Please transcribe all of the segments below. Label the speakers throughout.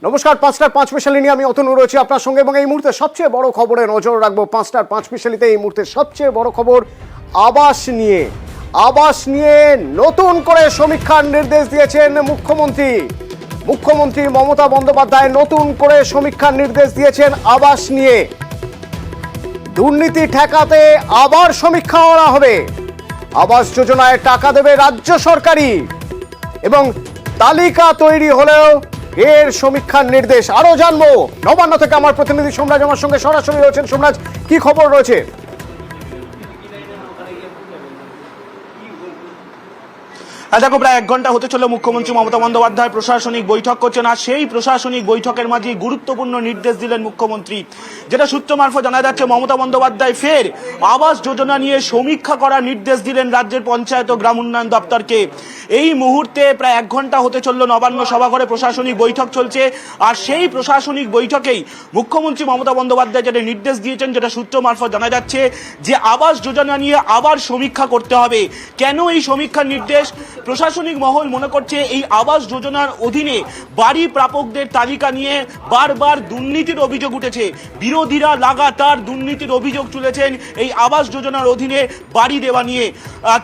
Speaker 1: নমস্কার, 5টার 5 মিশালি নিয়ে আমি অতনু রয়েছি আপনার সঙ্গে এবং এই মুহূর্তে সবচেয়ে বড় খবরে নজর রাখবো। 5টার 5 মিশালিতে এই মুহূর্তে সবচেয়ে বড় খবর আবাস নিয়ে নতুন করে সমীক্ষার নির্দেশ দিয়েছেন মুখ্যমন্ত্রী মমতা বন্দ্যোপাধ্যায়। নতুন করে সমীক্ষার নির্দেশ দিয়েছেন আবাস নিয়ে। দুর্নীতি ঠেকাতে আবার সমীক্ষা করা হবে। আবাস যোজনায় টাকা দেবে রাজ্য সরকারই এবং তালিকা তৈরি হলেও এর সমীক্ষার নির্দেশ। আরো জানবো নবান্ন থেকে আমার প্রতিনিধি সোমরাজ আমার সঙ্গে সরাসরি রয়েছেন। সোমরাজ, কি খবর রয়েছে?
Speaker 2: দেখো, প্রায় 1 ঘন্টা হতে চলো মুখ্যমন্ত্রী মমতা বন্দ্যোপাধ্যায় প্রশাসনিক বৈঠক করছেন। আর সেই প্রশাসনিক বৈঠকের মাঝে গুরুত্বপূর্ণ নির্দেশ দিলেন মুখ্যমন্ত্রী, যেটা সূত্র মারফত জানা যাচ্ছে মমতা বন্দ্যোপাধ্যায় ফের আবাস যোজনা নিয়ে সমীক্ষা করার নির্দেশ দিলেন রাজ্যের পঞ্চায়েত ও গ্রাম উন্নয়ন দপ্তরকে। এই মুহূর্তে প্রায় 1 ঘন্টা হতে চললো নবান্ন সভাঘরে প্রশাসনিক বৈঠক চলছে। আর সেই প্রশাসনিক বৈঠকেই মুখ্যমন্ত্রী মমতা বন্দ্যোপাধ্যায় যেটা নির্দেশ দিয়েছেন, যেটা সূত্র মারফত জানা যাচ্ছে যে আবাস যোজনা নিয়ে আবার সমীক্ষা করতে হবে। কেন এই সমীক্ষার নির্দেশ? প্রশাসনিক মহল মনে করছে এই আবাস যোজনার অধীনে বাড়ি প্রাপকদের তালিকা নিয়ে বারবার দুর্নীতির অভিযোগ উঠেছে। বিরোধীরা লাগাতার দুর্নীতির অভিযোগ তুলেছেন এই আবাস যোজনার অধীনে বাড়ি দেওয়া নিয়ে।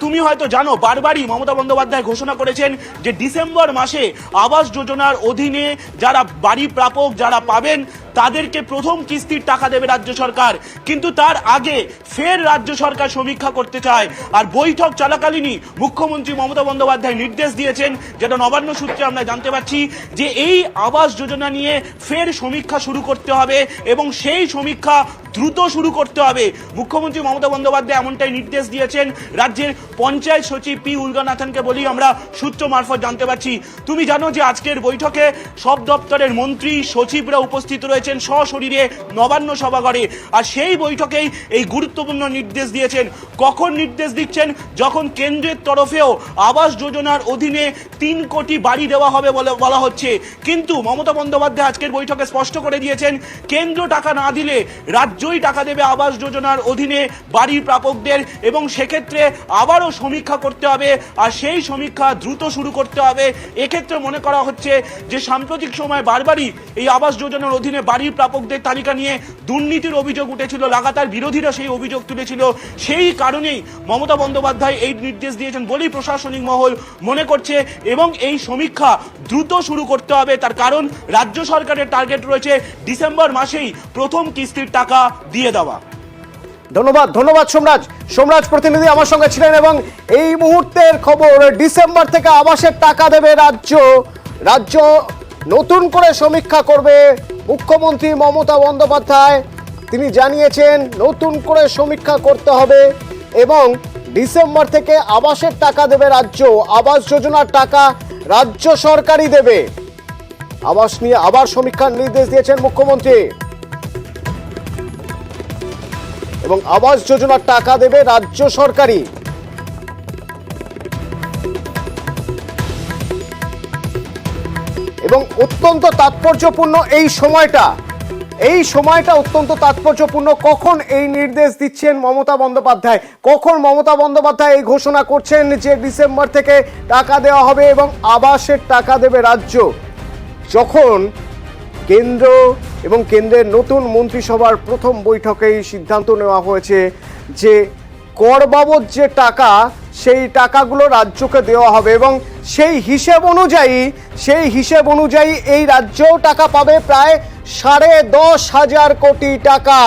Speaker 2: তুমি হয়তো জানো, বারবারই মমতা বন্দ্যোপাধ্যায় ঘোষণা করেছেন যে ডিসেম্বর মাসে আবাস যোজনার অধীনে যারা বাড়ি প্রাপক যারা পাবেন তাদেরকে প্রথম কিস্তির টাকা দেবে রাজ্য সরকার। কিন্তু তার আগে ফের রাজ্য সরকার সমীক্ষা করতে চায়। আর বৈঠক চলাকালীনই মুখ্যমন্ত্রী মমতা বন্দ্যোপাধ্যায় নির্দেশ দিয়েছেন, যেটা নবান্ন সূত্রে আমরা জানতে পারছি, যে এই আবাস যোজনা নিয়ে ফের সমীক্ষা শুরু করতে হবে এবং সেই সমীক্ষা দ্রুত শুরু করতে হবে। মুখ্যমন্ত্রী মমতা বন্দ্যোপাধ্যায় এমনটাই নির্দেশ দিয়েছেন রাজ্যের পঞ্চায়েত সচিব পি উলগানাথনকে বলি আমরা সূত্র মারফত জানতে পারছি। তুমি জানো যে আজকের বৈঠকে সব দপ্তরের মন্ত্রী সচিবরা উপস্থিত রয়েছেন সশরীরে নবান্ন সভাঘরে। আর সেই বৈঠকেই এই গুরুত্বপূর্ণ নির্দেশ দিয়েছেন। কখন নির্দেশ দিচ্ছেন? যখন কেন্দ্রের তরফেও আবাস যোজনার অধীনে 3 কোটি বাড়ি দেওয়া হবে বলে বলা হচ্ছে। কিন্তু মমতা বন্দ্যোপাধ্যায় আজকের বৈঠকে স্পষ্ট করে দিয়েছেন, কেন্দ্র টাকা না দিলে রাজ্যই টাকা দেবে আবাস যোজনার অধীনে বাড়ির প্রাপকদের এবং সেক্ষেত্রে আবারও সমীক্ষা করতে হবে। আর সেই সমীক্ষা দ্রুত শুরু করতে হবে। এক্ষেত্রে মনে করা হচ্ছে যে সাম্প্রতিক সময় বারবারই এই আবাস যোজনার অধীনে বাড়ির প্রাপকদের তালিকা নিয়ে দুর্নীতির অভিযোগ উঠেছিল, লাগাতার বিরোধীরা সেই অভিযোগ তুলেছিল। সেই কারণেই মমতা বন্দ্যোপাধ্যায় এই নির্দেশ দিয়েছেন বলেই প্রশাসনিক মহল মনে করছে এবং এই সমীক্ষা দ্রুত শুরু করতে হবে। তার কারণ রাজ্য সরকারের টার্গেট রয়েছে ডিসেম্বর মাসেই প্রথম কিস্তির টাকা দিয়ে দেওয়া।
Speaker 1: ধন্যবাদ সোমরাজ প্রতিনিধি আমার সঙ্গে ছিলেন এবং এই মুহূর্তের খবর, ডিসেম্বর থেকে আবাসের টাকা দেবে রাজ্য নতুন করে সমীক্ষা করবে মুখ্যমন্ত্রী মমতা বন্দ্যোপাধ্যায়। তিনি জানিয়েছেন নতুন করে সমীক্ষা করতে হবে এবং ডিসেম্বর থেকে আবাসের টাকা দেবে রাজ্য। আবাস যোজনার টাকা রাজ্য সরকারই দেবে। আবাস নিয়ে আবার সমীক্ষার নির্দেশ দিয়েছেন মুখ্যমন্ত্রী এবং আবাস যোজনার টাকা দেবে রাজ্য সরকারই। এবং অত্যন্ত তাৎপর্যপূর্ণ এই সময়টা অত্যন্ত তাৎপর্যপূর্ণ। কখন এই নির্দেশ দিচ্ছেন মমতা বন্দ্যোপাধ্যায়, কখন মমতা বন্দ্যোপাধ্যায় এই ঘোষণা করছেন যে ডিসেম্বর থেকে টাকা দেওয়া হবে এবং আবাসের টাকা দেবে রাজ্য, যখন কেন্দ্র এবং কেন্দ্রের নতুন মন্ত্রিসভার প্রথম বৈঠকেই সিদ্ধান্ত নেওয়া হয়েছে যে কর বাবদ যে টাকা সেই টাকাগুলো রাজ্যকে দেওয়া হবে এবং সেই হিসেব অনুযায়ী এই রাজ্যও টাকা পাবে প্রায় 10,500 কোটি টাকা।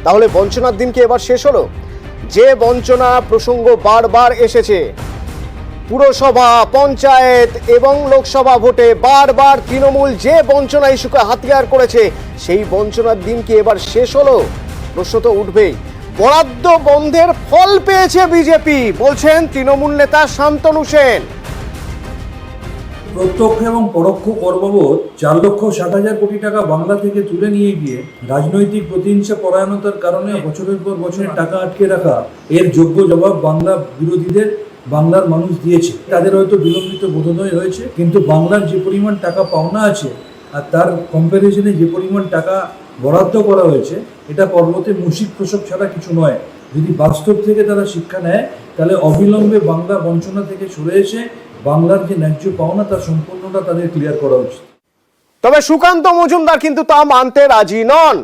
Speaker 1: তাহলে বঞ্চনার দিন কি এবার শেষ হলো? যে বঞ্চনা প্রসঙ্গ বারবার এসেছে, পুরসভা, পঞ্চায়েত এবং লোকসভা ভোটে বারবার তৃণমূল যে বঞ্চনা ইস্যুকে হাতিয়ার করেছে, সেই বঞ্চনার দিন কি এবার শেষ হলো? প্রশ্ন তো উঠবেই। বরাদ্দ বন্ধের ফল পেয়েছে বিজেপি, বলছেন তৃণমূল নেতা শান্তনু সেন।
Speaker 3: প্রত্যক্ষ এবং পরোক্ষ কর বাবদ 4,60,000 কোটি টাকা বাংলা থেকে তুলে নিয়ে গিয়ে রাজনৈতিক প্রতিহিংসা পরায়ণতার কারণে বছরের পর বছরের টাকা আটকে রাখা, এর যোগ্য জবাব বাংলা বিরোধীদের বাংলার মানুষ দিয়েছে। তাদের হয়তো বিলম্বিত বোধোদয় হয়েছে, কিন্তু বাংলার যে পরিমাণ টাকা পাওনা আছে আর তার কম্প্যারিজনে যে পরিমাণ টাকা বরাদ্দ করা হয়েছে, এটা পর্বতে মুশিক প্রসব ছাড়া কিছু নয়। যদি বাস্তব থেকে তারা শিক্ষা নেয়, তাহলে অবিলম্বে বাংলা বঞ্চনা থেকে সরে এসে বাংলার যে ন্যায্য পাওনা তার সম্পূর্ণটা তাদের ক্লিয়ার করা উচিত।
Speaker 1: তবে সুকান্ত মজুমদার কিন্তু তা মানতে রাজি নন।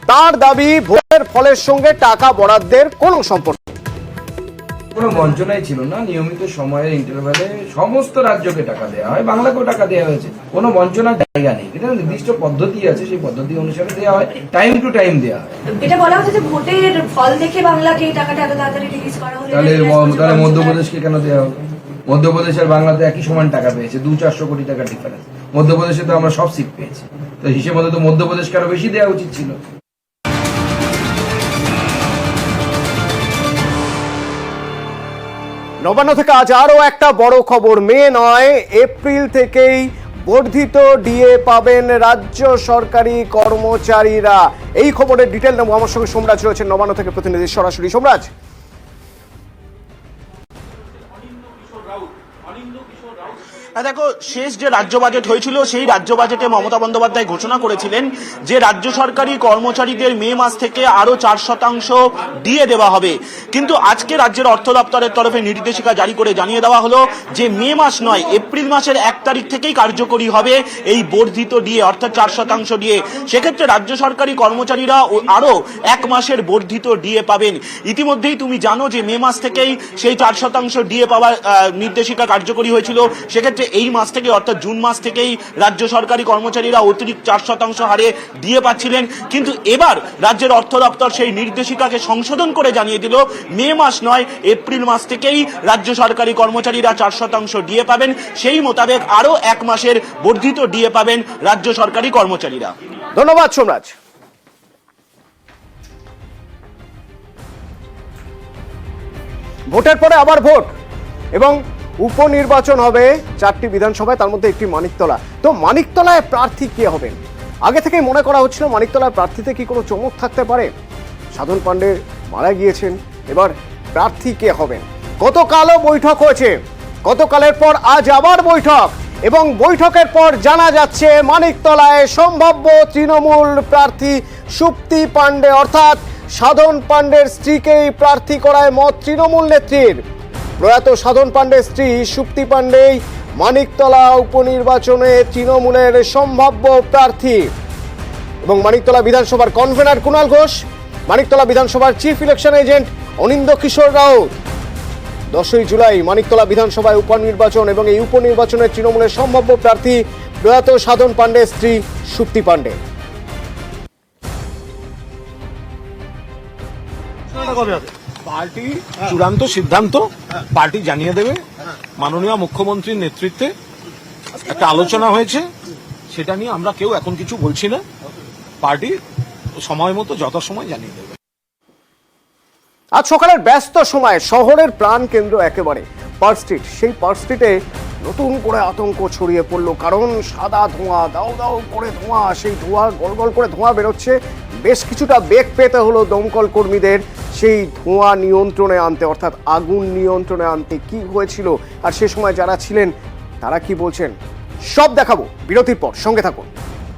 Speaker 1: তার দাবি ভোটের ফলের সঙ্গে টাকা বরাদ্দের কোনো সম্পর্ক নেই।
Speaker 4: কোনো বঞ্চনাই ছিল না। নিয়মিত সময়ের ইন্টারভ্যালে সমস্ত রাজ্যকে টাকা দেওয়া হয়, বাংলাকেও টাকা দেওয়া হয়েছে। কোনো বঞ্চনার জায়গা নেই। এটা নির্দিষ্ট পদ্ধতি আছে, সেই পদ্ধতি অনুসারে দেওয়া হয়, টাইম টু টাইম দেওয়া হয়।
Speaker 5: এটা বলা হচ্ছে যে ভোটের ফল দেখে বাংলাকে এই টাকাটা এত তাড়াতাড়ি রিলিজ করা হলো।
Speaker 4: তাহলে মধ্যপ্রদেশকে কেন দেওয়া হবে? মধ্যপ্রদেশ আর বাংলাতে একই সমান টাকা পেয়েছে, 200-400 কোটি টাকা ডিফারেন্স। মধ্যপ্রদেশে তো আমরা সব সিট পেয়েছি, তো হিসেব মতো তো মধ্যপ্রদেশকে আরো বেশি দেওয়া উচিত ছিল।
Speaker 1: নবান্ন থেকে আজ আরো একটা বড় খবর। মে নয়, এপ্রিল থেকেই বর্ধিত ডিএ পাবেন রাজ্য সরকারি কর্মচারীরা। এই খবরের ডিটেল নেব, আমার সঙ্গে সোমরাজ রয়েছেন নবান্ন থেকে প্রতিনিধি সরাসরি। সোমরাজ,
Speaker 2: দেখো, শেষ যে রাজ্য বাজেট হয়েছিল সেই রাজ্য বাজেটে মমতা বন্দ্যোপাধ্যায় ঘোষণা করেছিলেন যে রাজ্য সরকারি কর্মচারীদের মে মাস থেকে আরো 4% ডিএ দেওয়া হবে। কিন্তু আজকে রাজ্যের অর্থ দপ্তরের তরফে নির্দেশিকা জারি করে জানিয়ে দেওয়া হলো যে মে মাস নয়, এপ্রিল মাসের 1 তারিখ থেকেই কার্যকরী হবে এই বর্ধিত ডিএ, অর্থাৎ 4% ডিএ। সেক্ষেত্রে রাজ্য সরকারি কর্মচারীরা আরো 1 মাসের বর্ধিত ডিএ পাবেন। ইতিমধ্যেই তুমি জানো যে মে মাস থেকেই সেই 4% ডিএ পাওয়ার নির্দেশিকা কার্যকরী হয়েছিল। সেক্ষেত্রে এই মাস থেকে, অর্থাৎ জুন মাস থেকেই রাজ্য সরকারি কর্মচারীরা অতিরিক্ত 4% হারে ডিএ পাচ্ছিলেন। কিন্তু এবার রাজ্যের অর্থ দপ্তর সেই নির্দেশিকাকে সংশোধন করে জানিয়ে দিল মে মাস নয়, এপ্রিল মাস থেকেই রাজ্য সরকারি কর্মচারীরা 4% ডিএ পাবেন। সেই মোতাবেক আরো 1 মাসের বর্ধিত ডিএ পাবেন রাজ্য সরকারি কর্মচারীরা।
Speaker 1: ধন্যবাদ সোমরাজ। ভোটের পরে আবার ভোট এবং উপনির্বাচন হবে 4টি বিধানসভায়, তার মধ্যে একটি মানিকতলা। তো মানিকতলায় প্রার্থী কে হবেন? আগে থেকেই মনে করা হচ্ছিল মানিকতলার প্রার্থীতে কি কোনো চমক থাকতে পারে। সাধন পাণ্ডে মারা গিয়েছেন, এবার প্রার্থী কে হবেন? গতকালও বৈঠক হয়েছে, গতকালের পর আজ আবার বৈঠক, এবং বৈঠকের পর জানা যাচ্ছে মানিকতলায় সম্ভাব্য তৃণমূল প্রার্থী সুপ্তি পাণ্ডে, অর্থাৎ সাধন পাণ্ডের স্ত্রীকেই প্রার্থী করায় মত তৃণমূল নেত্রীর। প্রয়াত সাধন পাণ্ডের স্ত্রী সুপ্তি পাণ্ডেই মানিকতলা উপনির্বাচনে তৃণমূলের সম্ভাব্য প্রার্থী। এবং মানিকতলা বিধানসভার কনভেনার কুণাল ঘোষ, মানিকতলা বিধানসভার চিফ ইলেকশন এজেন্ট অনিন্দ কিশোর রাউত। 10ই জুলাই মানিকতলা বিধানসভায় উপনির্বাচন, এবং এই উপনির্বাচনে তৃণমূলের সম্ভাব্য প্রার্থী প্রয়াত সাধন পাণ্ডের স্ত্রী সুপ্তি পাণ্ডে।
Speaker 6: পার্টি চূড়ান্ত সিদ্ধান্ত পার্টি জানিয়ে দেবে। মাননীয় মুখ্যমন্ত্রীর নেতৃত্বে একটা আলোচনা হয়েছে, সেটা নিয়ে আমরা কেউ এখন কিছু বলছি না। পার্টি সময় মতো যথাসময় জানিয়ে দেবে।
Speaker 1: আজ সকালের ব্যস্ত সময় শহরের প্রাণ কেন্দ্র একেবারে পার্ক স্ট্রিট, সেই পার্ক স্ট্রিটে নতুন করে আতঙ্ক ছড়িয়ে পড়লো, কারণ সাদা ধোঁয়া, দাউ দাউ করে ধোঁয়া, সেই ধোঁয়া গল গল করে ধোঁয়া বেরোচ্ছে। বেশ কিছুটা বেগ পেতে হলো দমকল কর্মীদের সেই ধোঁয়া নিয়ন্ত্রণে আনতে, অর্থাৎ আগুন নিয়ন্ত্রণে আনতে। কি হয়েছিল আর সে সময় যারা ছিলেন তারা কি বলছেন, সব দেখাবো বিরতির পর। সঙ্গে থাকুন।